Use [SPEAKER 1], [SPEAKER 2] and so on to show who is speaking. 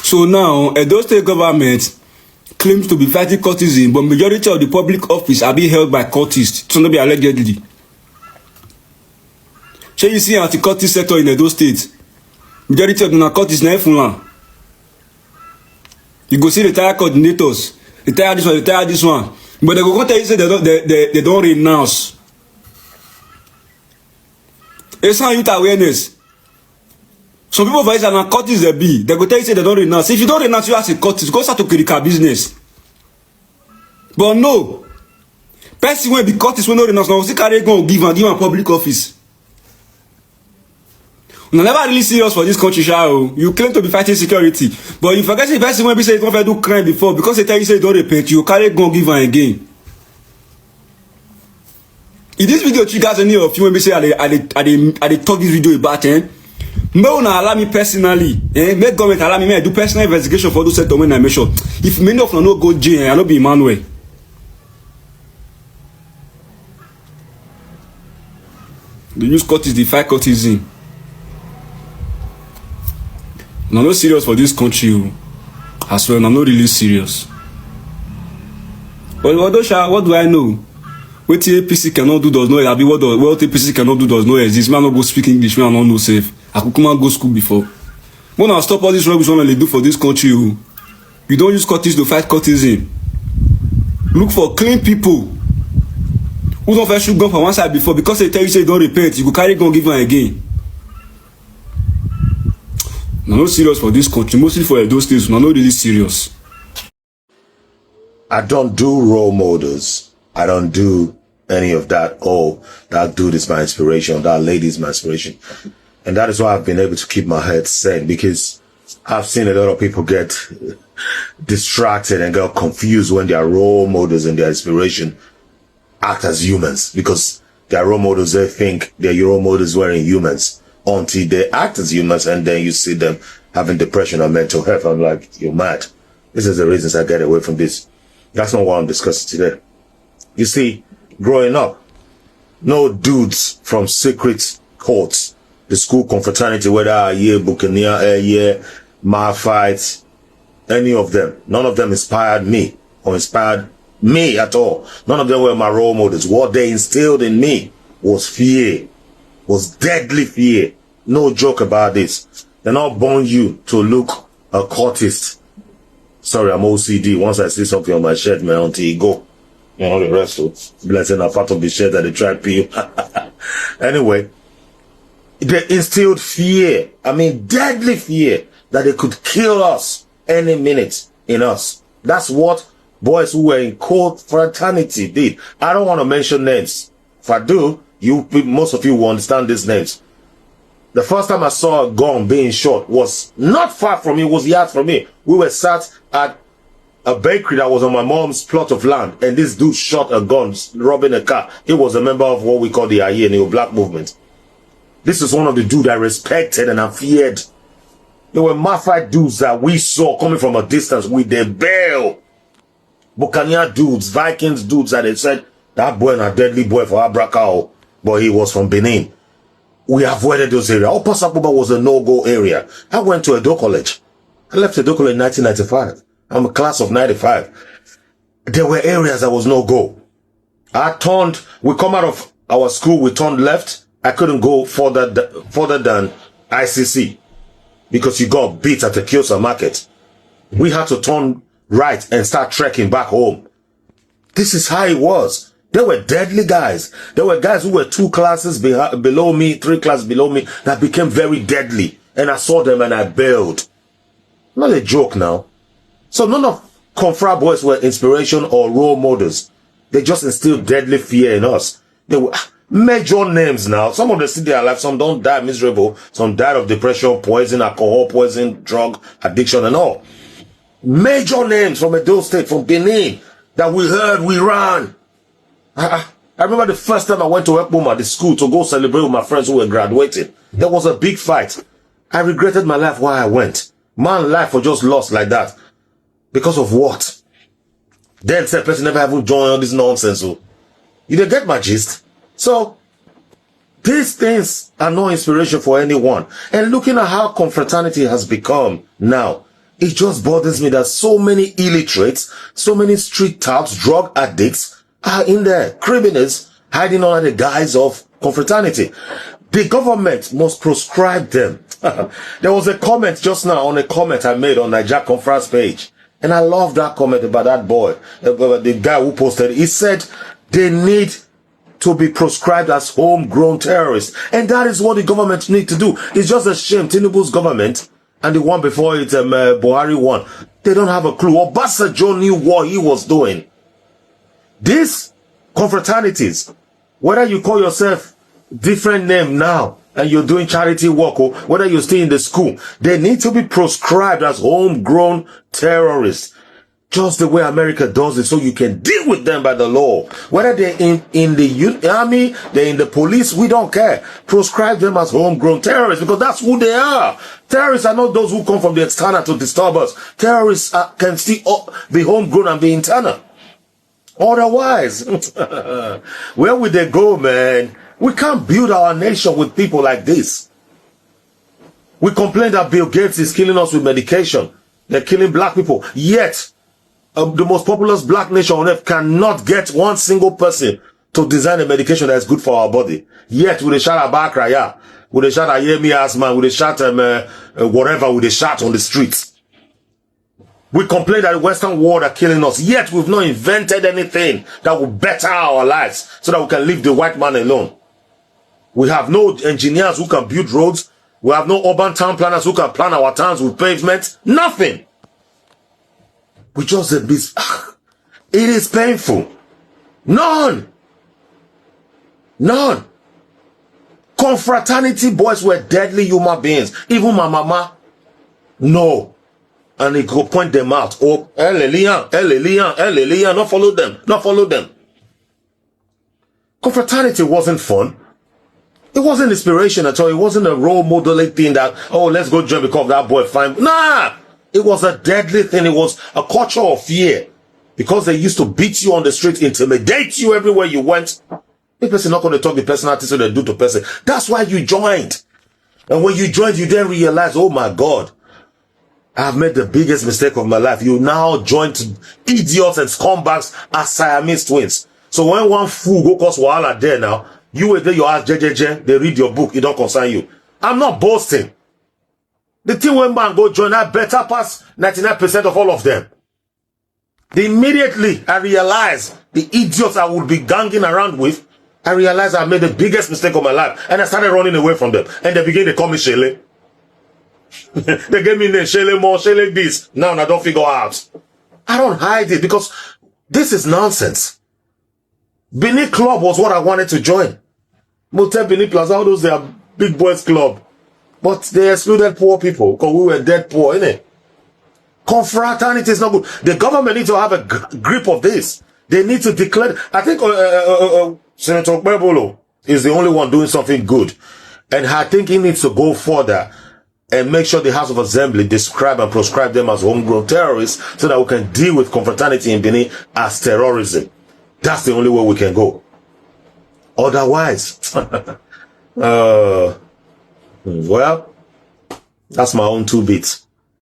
[SPEAKER 1] So now, Edo State government claims to be fighting cultism, but majority of the public office are being held by cultists. So not be allegedly. So you see anti-cultist sector in Edo State. Majority of the cultists na F1. You go see retired coordinators, retire this one, retire this one. But they go tell you say they don't renounce. It's not youth awareness. Some people for instance, cultists they be. They go tell you say they don't renounce. If you don't renounce, you as a cultist, go start to critical business. But no, person when be cultist when no renounce, now still carry go give and public office. You're never really serious for this country, Shao. You claim to be fighting security, but you forget the person when be say you don't do crime before because they tell you say you don't repent, you carry go give and again. If this video triggers any of you when we say I talk this video about may una allow me personally, make government allow me, do personal investigation for those sector when I make sure. If many of them no go jail, I no be Emmanuel. They use cultists, they fight cultism. I'm not serious for this country as well. I'm not really serious. But what do I know? What APC cannot do does not. I be what APC cannot do does not exist. Man, not go speak English. Man, not know safe. I could come and go school before. But now stop all this rubbish when they do for this country. You don't use cultists to fight cultism. Look for clean people who don't first shoot gun from one side before because they tell you say don't repent. You go carry gun give them again. I'm not serious for this country, mostly for those things. I'm not really serious.
[SPEAKER 2] I don't do role models. I don't do any of that. Oh, that dude is my inspiration. That lady is my inspiration. And that is why I've been able to keep my head sane, because I've seen a lot of people get distracted and get confused when their role models and their inspiration act as humans, because their role models, they think their role models were in humans until they act as humans, and then you see them having depression or mental health. I'm like, you're mad. This is the reasons I get away from this. That's not what I'm discussing today. You see, growing up, no dudes from secret courts, the school confraternity, whether EIYE, Buccaneer, EIYE, MAPHITE, any of them, none of them inspired me or inspired me at all. None of them were my role models. What they instilled in me was fear, was deadly fear. No joke about this. They're not born you to look a cultist. Sorry, I'm OCD. Once I see something on my shirt, man, until you go. You know, the rest of blessing a part of the shirt that they try to peel. Anyway, they instilled fear. I mean, deadly fear that they could kill us any minute in us. That's what boys who were in confraternity did. I don't want to mention names. If I do, most of you will understand these names. The first time I saw a gun being shot was not far from me, it was yards from me. We were sat at a bakery that was on my mom's plot of land, and this dude shot a gun, robbing a car. He was a member of what we call the EIYE, the Black Movement. This is one of the dudes I respected and I feared. There were MAPHITE dudes that we saw coming from a distance with their bell. Buccaneer dudes, Vikings dudes that they said, that boy a deadly boy for Abrakao, but he was from Benin. We avoided those areas. Upper Sakuba was a no-go area. I went to Edo College. I left Edo College in 1995. I'm a class of 95. There were areas that was no-go. We come out of our school, we turned left. I couldn't go further than ICC because you got beat at the Kiosa market. We had to turn right and start trekking back home. This is how it was. There were deadly guys. There were guys who were 2 classes below me, 3 classes below me that became very deadly. And I saw them and I bailed. Not a joke now. So none of Confra boys were inspiration or role models. They just instilled deadly fear in us. They were major names now. Some of them still their life. Some don't die miserable. Some died of depression, poison, alcohol, poison, drug addiction and all. Major names from Edo State, from Benin, that we heard, we ran. I remember the first time I went to Ekboma, the school, to go celebrate with my friends who were graduating. There was a big fight. I regretted my life why I went. Man, life was just lost like that. Because of what? Then said person never even joined all this nonsense. So you didn't get my gist. So these things are no inspiration for anyone. And looking at how confraternity has become now, It just bothers me that so many illiterates, so many street touts, drug addicts are in there, criminals hiding under the guise of confraternity. The government must proscribe them. There was a comment just now on a comment I made on Niger Conference page. And I love that comment about that boy, the guy who posted it. He said they need to be proscribed as homegrown terrorists. And that is what the government need to do. It's just a shame Tinubu's government and the one before it, Buhari one, they don't have a clue. Obasanjo knew what he was doing. These confraternities, whether you call yourself different name now and you're doing charity work, or whether you're still in the school, they need to be proscribed as homegrown terrorists. Just the way America does it, so you can deal with them by the law. Whether they're in the army, they're in the police, we don't care. Proscribe them as homegrown terrorists, because that's who they are. Terrorists are not those who come from the external to disturb us. Terrorists can still be homegrown and be internal. Otherwise, where would they go, man? We can't build our nation with people like this. We complain that Bill Gates is killing us with medication. They're killing black people. Yet, the most populous black nation on earth cannot get one single person to design a medication that is good for our body. Yet, with a shot Abakra, yeah, with a shot Ayemi Asman, with a shot whatever, with a shot on the streets. We complain that the Western world are killing us. Yet, we've not invented anything that will better our lives so that we can leave the white man alone. We have no engineers who can build roads. We have no urban town planners who can plan our towns with pavement. Nothing. We just miss. It is painful. None. Confraternity boys were deadly human beings. Even my mama. No. And he could point them out. Oh, Elian, not follow them. Confraternity wasn't fun. It wasn't inspiration at all. It wasn't a role modeling thing that, oh, let's go join because that boy fine. Nah! It was a deadly thing. It was a culture of fear. Because they used to beat you on the street, intimidate you everywhere you went. The person not going to talk the personality so they do to person. That's why you joined. And when you joined, you then realize, oh my God, I've made the biggest mistake of my life. You now joined idiots and scumbags as Siamese twins. So when one fool go cause wahala there now, you were there, you ask JJJ, they read your book, it don't concern you. I'm not boasting. The thing when man go join, I better pass 99% of all of them. Immediately, I realized the idiots I would be ganging around with, I realized I made the biggest mistake of my life. And I started running away from them. And they began to call me Shele. They gave me name, Shele more, Shele this. Now I don't figure out. I don't hide it because this is nonsense. Benin Club was what I wanted to join. Motel Benin Plaza, all those, they are big boys club. But they excluded poor people because we were dead poor, innit? Confraternity is not good. The government needs to have a grip of this. They need to declare. I think Senator Bebolo is the only one doing something good. And I think he needs to go further and make sure the House of Assembly describe and proscribe them as homegrown terrorists so that we can deal with confraternity in Benin as terrorism. That's the only way we can go. Otherwise, well, that's my own 2 bits.